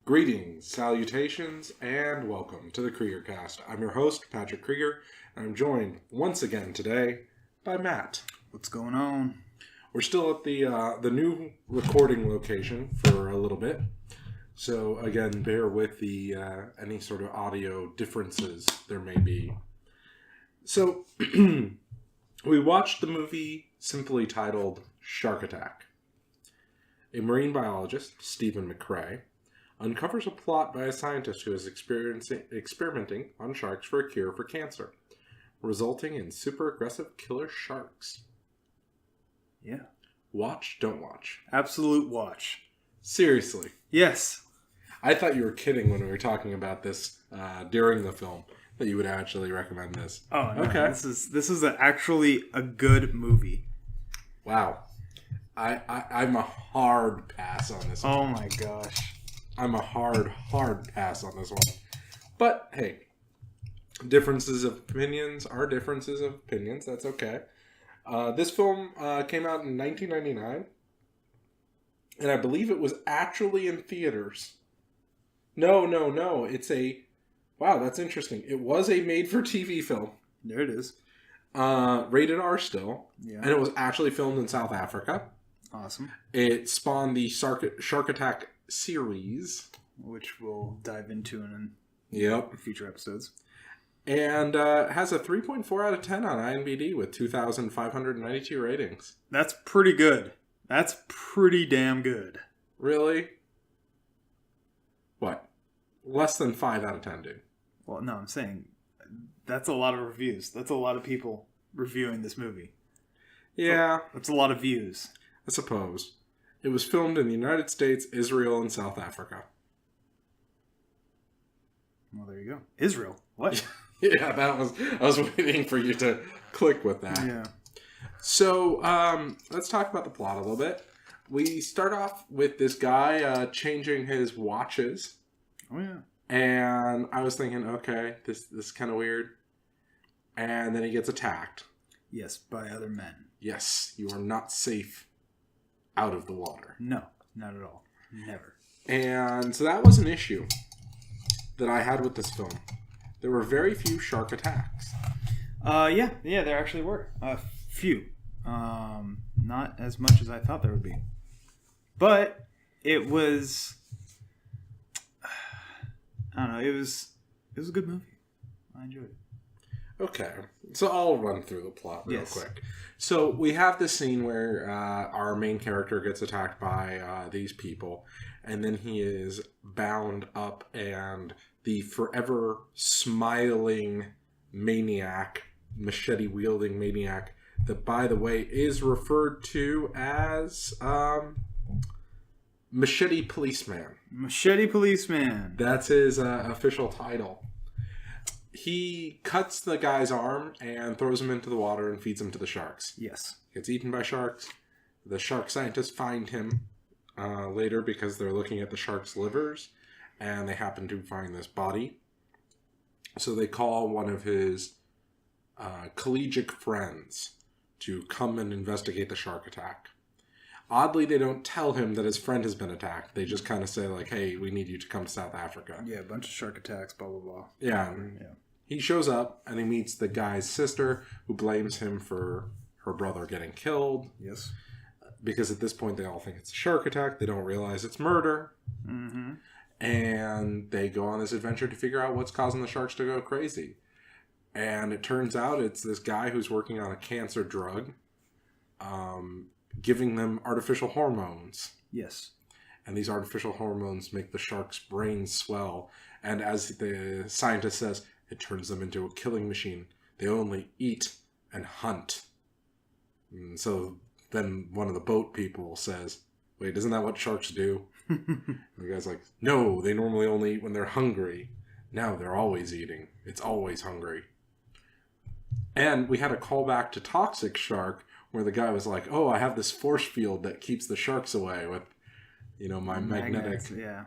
Greetings, salutations, and welcome to the Kreeger cast. I'm your host, Patrick Kreeger, and I'm joined once again today by Matt. What's going on? We're still at the new recording location for a little bit, so again, bear with the any sort of audio differences there may be. So, we watched the movie simply titled Shark Attack. A marine biologist, Stephen McCrae, uncovers a plot by a scientist who is experimenting on sharks for a cure for cancer, resulting in super aggressive killer sharks. Yeah. Watch, don't watch. Absolute watch. Seriously. Yes. I thought you were kidding when we were talking about this during the film, that you would actually recommend this. Oh, no. Okay. This is actually a good movie. Wow. I'm a hard pass on this one. Oh my gosh. I'm a hard pass on this one. But, hey, differences of opinions are differences of opinions. That's okay. This film came out in 1999. And I believe it was actually in theaters. No. It's a... Wow, that's interesting. It was a made-for-TV film. There it is. Rated R still. Yeah. And it was actually filmed in South Africa. Awesome. It spawned the Shark Attack series, which we'll dive into in future episodes. And has a 3.4 out of 10 on IMDb with 2,592 ratings. That's pretty good. That's pretty damn good. Really? What? Less than 5 out of 10, dude. Well, no, I'm saying that's a lot of reviews. That's a lot of people reviewing this movie. Yeah. That's a lot of views. I suppose. It was filmed in the United States, Israel, and South Africa. Well, there you go. Israel. What? Yeah, I was waiting for you to click with that. Yeah. So, let's talk about the plot a little bit. We start off with this guy changing his watches. Oh, yeah. And I was thinking, okay, this is kind of weird. And then he gets attacked. Yes, by other men. Yes, you are not safe out of the water. No, not at all. Never. And so that was an issue that I had with this film. There were very few shark attacks. Yeah, there actually were. Few. Not as much as I thought there would be. But it was... I don't know, it was a good movie. I enjoyed it. Okay, so I'll run through the plot real quick. So we have this scene where our main character gets attacked by these people, and then he is bound up, and the forever smiling maniac, machete-wielding maniac, that, by the way, is referred to as Machete Policeman. Machete Policeman. That's his official title. He cuts the guy's arm and throws him into the water and feeds him to the sharks. Yes. Gets eaten by sharks. The shark scientists find him later because they're looking at the shark's livers, and they happen to find this body. So they call one of his collegiate friends to come and investigate the shark attack. Oddly, they don't tell him that his friend has been attacked. They just kind of say, like, hey, we need you to come to South Africa. Yeah, a bunch of shark attacks, blah, blah, blah. Yeah. He shows up, and he meets the guy's sister, who blames him for her brother getting killed. Yes. Because at this point, they all think it's a shark attack. They don't realize it's murder. Mm-hmm. And they go on this adventure to figure out what's causing the sharks to go crazy. And it turns out it's this guy who's working on a cancer drug, giving them artificial hormones. Yes. And these artificial hormones make the shark's brains swell. And as the scientist says, it turns them into a killing machine. They only eat and hunt. And so then one of the boat people says, wait, isn't that what sharks do? And the guy's like, no, they normally only eat when they're hungry. Now they're always eating. It's always hungry. And we had a callback to Toxic Shark, where the guy was like, oh, I have this force field that keeps the sharks away with, my magnetic... Yeah.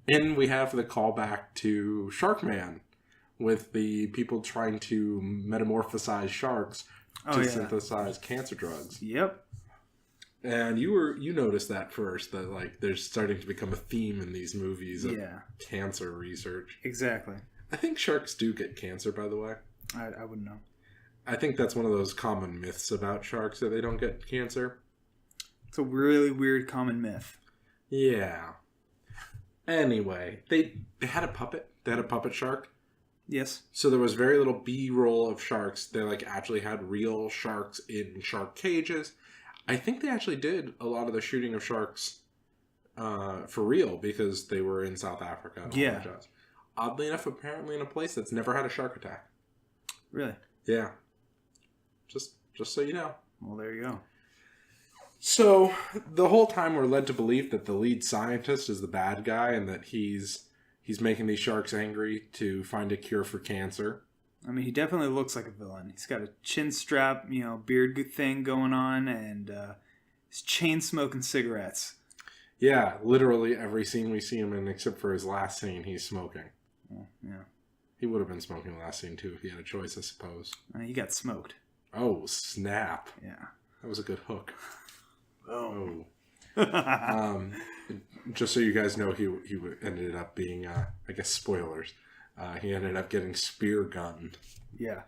And we have the callback to Sharkman, with the people trying to metamorphosize sharks to synthesize cancer drugs. Yep. And you noticed that first, that like there's starting to become a theme in these movies of cancer research. Exactly. I think sharks do get cancer, by the way. I wouldn't know. I think that's one of those common myths about sharks, that they don't get cancer. It's a really weird common myth. Yeah. Anyway, they had a puppet. They had a puppet shark. Yes. So there was very little B-roll of sharks. They like actually had real sharks in shark cages. I think they actually did a lot of the shooting of sharks for real, because they were in South Africa. And all that jazz. Oddly enough, apparently in a place that's never had a shark attack. Really? Yeah. Just so you know. Well, there you go. So the whole time we're led to believe that the lead scientist is the bad guy, and that he's making these sharks angry to find a cure for cancer. I mean, he definitely looks like a villain. He's got a chin strap, beard thing going on, and he's chain smoking cigarettes. Yeah, literally every scene we see him in, except for his last scene, he's smoking. Well, yeah. He would have been smoking the last scene too if he had a choice, I suppose. He got smoked. Oh, snap. Yeah. That was a good hook. Oh. Just so you guys know, he ended up being, I guess, spoilers. He ended up getting spear gunned. Yeah.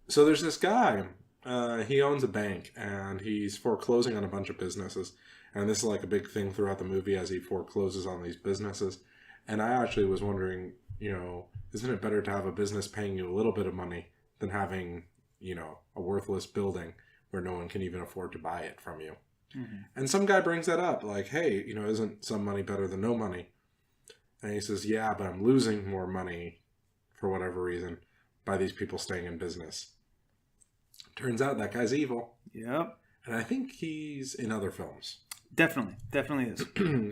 So there's this guy. He owns a bank, and he's foreclosing on a bunch of businesses. And this is like a big thing throughout the movie as he forecloses on these businesses. And I actually was wondering, isn't it better to have a business paying you a little bit of money than having, a worthless building where no one can even afford to buy it from you? Mm-hmm. And some guy brings that up, like, hey, isn't some money better than no money? And he says, yeah, but I'm losing more money for whatever reason by these people staying in business. Turns out that guy's evil. Yep. And I think he's in other films. Definitely is.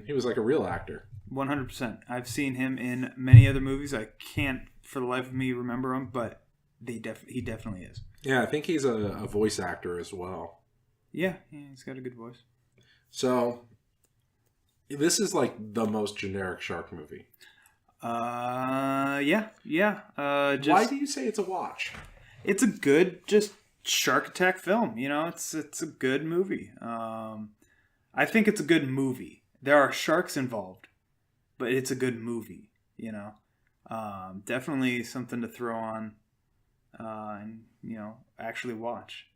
He was like a real actor. 100%. I've seen him in many other movies. I can't for the life of me remember him, but he definitely is. Yeah, I think he's a voice actor as well. Yeah, he's got a good voice. So, this is like the most generic shark movie. Yeah. Why do you say it's a watch? It's a good, just shark attack film. It's a good movie. I think it's a good movie. There are sharks involved, but it's a good movie. Definitely something to throw on, and actually watch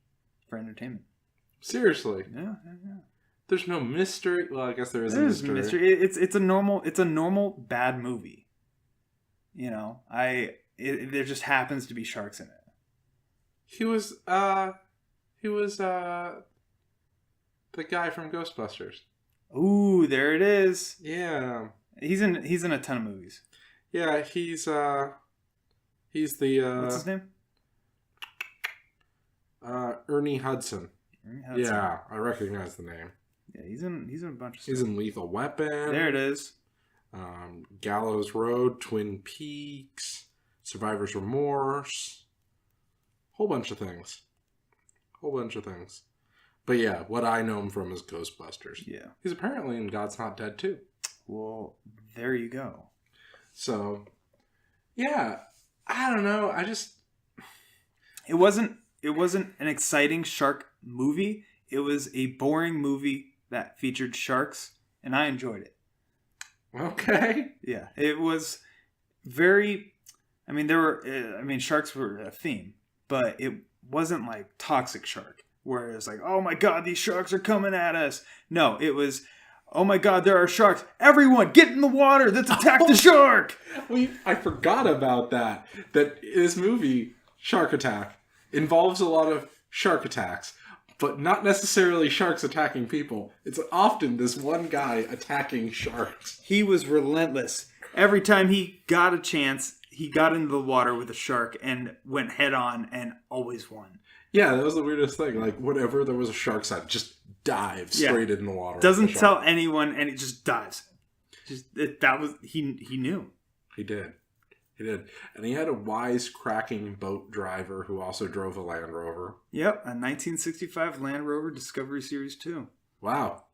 for entertainment. Seriously? Yeah. There's no mystery. Well, I guess there is a mystery. It's a normal bad movie. There just happens to be sharks in it. He was the guy from Ghostbusters. Ooh, there it is. Yeah. He's in a ton of movies. Yeah, he's the what's his name? Ernie Hudson. Yeah, I recognize the name. Yeah, he's in a bunch of stuff. He's in Lethal Weapon. There it is. Gallows Road, Twin Peaks, Survivor's Remorse. Whole bunch of things. But yeah, what I know him from is Ghostbusters. Yeah. He's apparently in God's Not Dead too. Well, there you go. So, yeah, I don't know. It wasn't an exciting shark movie. It was a boring movie that featured sharks, and I enjoyed it. Okay. Yeah, it was very. Sharks were a theme, but it wasn't like Toxic Shark, where it was like, oh my god, these sharks are coming at us. No, it was, oh my god, there are sharks. Everyone, get in the water. Let's attack the shark. I forgot about that. That this movie, Shark Attack, involves a lot of shark attacks, but not necessarily sharks attacking people. It's often this one guy attacking sharks. He was relentless. Every time he got a chance, he got into the water with a shark and went head on and always won. Yeah, that was the weirdest thing. Like, whenever there was a shark sight, just dives straight in the water. Doesn't tell anyone, and it just dives. He knew. He did. And he had a wisecracking boat driver who also drove a Land Rover. Yep, a 1965 Land Rover Discovery Series 2. Wow.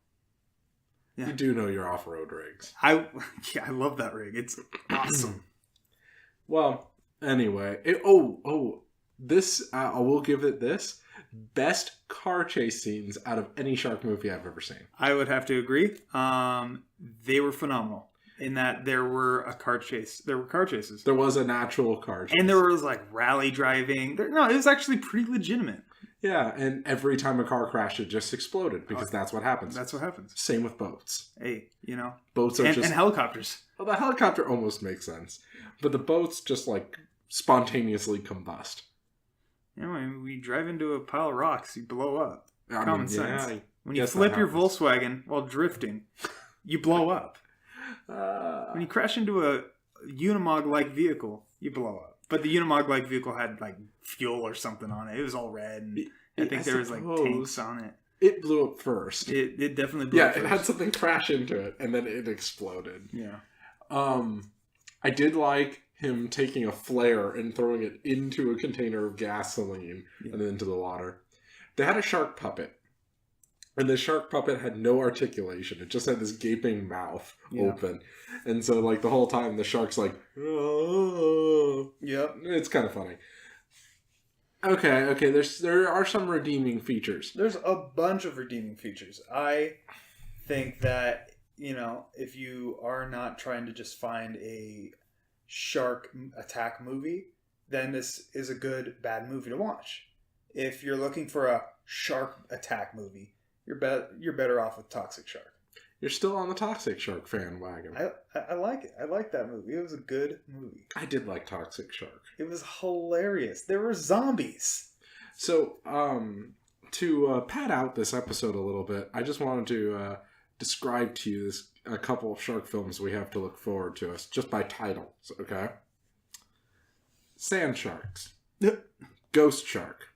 Yeah. You do know your off-road rigs. I love that rig. It's awesome. Well, anyway. I will give it this. Best car chase scenes out of any shark movie I've ever seen. I would have to agree. They were phenomenal in that there were car chases. There was an actual car chase. And there was like rally driving. No, it was actually pretty legitimate. Yeah, and every time a car crashed, it just exploded because that's what happens. That's what happens. Same with boats. Hey, Boats are and helicopters. Well, the helicopter almost makes sense. But the boats just like spontaneously combust. When we drive into a pile of rocks, you blow up. Common sense. Yeah, when you flip your Volkswagen while drifting, you blow up. When you crash into a Unimog-like vehicle, you blow up. But the Unimog-like vehicle had like fuel or something on it. It was all red, and I think there was like tanks on it. It blew up first. It definitely blew up first. Yeah, it had something crash into it, and then it exploded. Yeah. I did like him taking a flare and throwing it into a container of gasoline and then into the water. They had a shark puppet. And the shark puppet had no articulation. It just had this gaping mouth open. And so, like, the whole time, the shark's like, oh. Yep. It's kind of funny. Okay. There are some redeeming features. There's a bunch of redeeming features. I think that, if you are not trying to just find a shark attack movie, then this is a good bad movie to watch. If you're looking for a shark attack movie, you're better off with Toxic Shark. You're still on the Toxic Shark fan wagon. I like it. I like that movie. It was a good movie. I did like Toxic Shark. It was hilarious. There were zombies. So, to pad out this episode a little bit, I just wanted to describe to you a couple of shark films we have to look forward to us, just by titles, okay? Sand Sharks. Ghost Shark.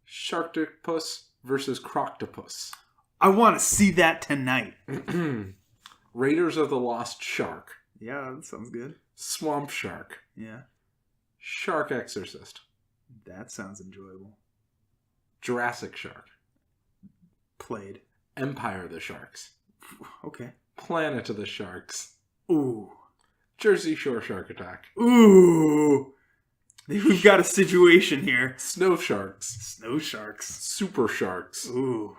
Sharktopus versus Croctopus. I want to see that tonight. Raiders of the Lost Shark. Yeah, that sounds good. Swamp Shark. Yeah. Shark Exorcist. That sounds enjoyable. Jurassic Shark. Played. Empire of the Sharks. Okay. Planet of the Sharks. Ooh. Jersey Shore Shark Attack. Ooh. We've got a situation here. Snow Sharks. Snow Sharks. Super Sharks. Ooh.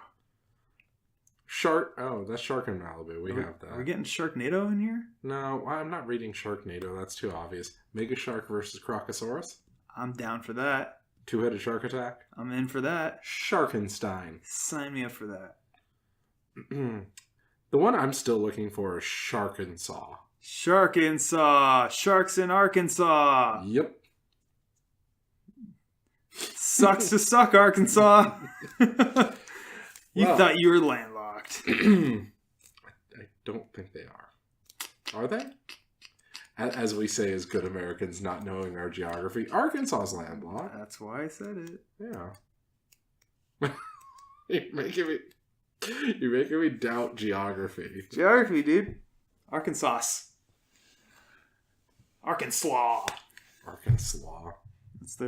That's Shark in Malibu. We have that. Are we getting Sharknado in here? No, I'm not reading Sharknado. That's too obvious. Mega Shark versus Crocosaurus. I'm down for that. Two-headed shark attack. I'm in for that. Sharkenstein. Sign me up for that. The one I'm still looking for is Sharkensaw. Sharkensaw. Sharks in Arkansas. Yep. Sucks to suck, Arkansas. You thought you were landlocked. I don't think they are. Are they? As we say as good Americans not knowing our geography, Arkansas's landlocked. That's why I said it. Yeah. You're making me doubt geography. Geography, dude. Arkansas. Arkansas.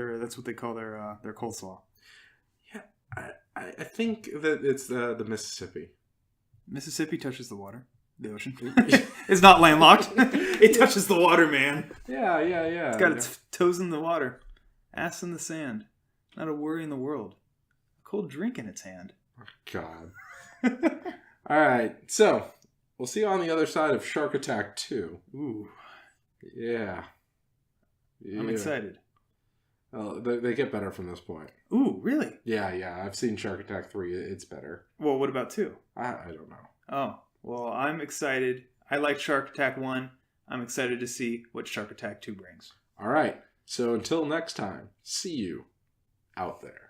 That's what they call their coleslaw. Yeah, I think that it's the Mississippi. Mississippi touches the water. The ocean. It's not landlocked. It touches the water, man. Yeah. It's got its toes in the water. Ass in the sand. Not a worry in the world. A cold drink in its hand. Oh, God. All right. So, we'll see you on the other side of Shark Attack 2. Ooh. Yeah. I'm excited. Well, they get better from this point. Ooh, really? Yeah. I've seen Shark Attack 3. It's better. Well, what about 2? I don't know. Oh, well, I'm excited. I liked Shark Attack 1. I'm excited to see what Shark Attack 2 brings. All right. So until next time, see you out there.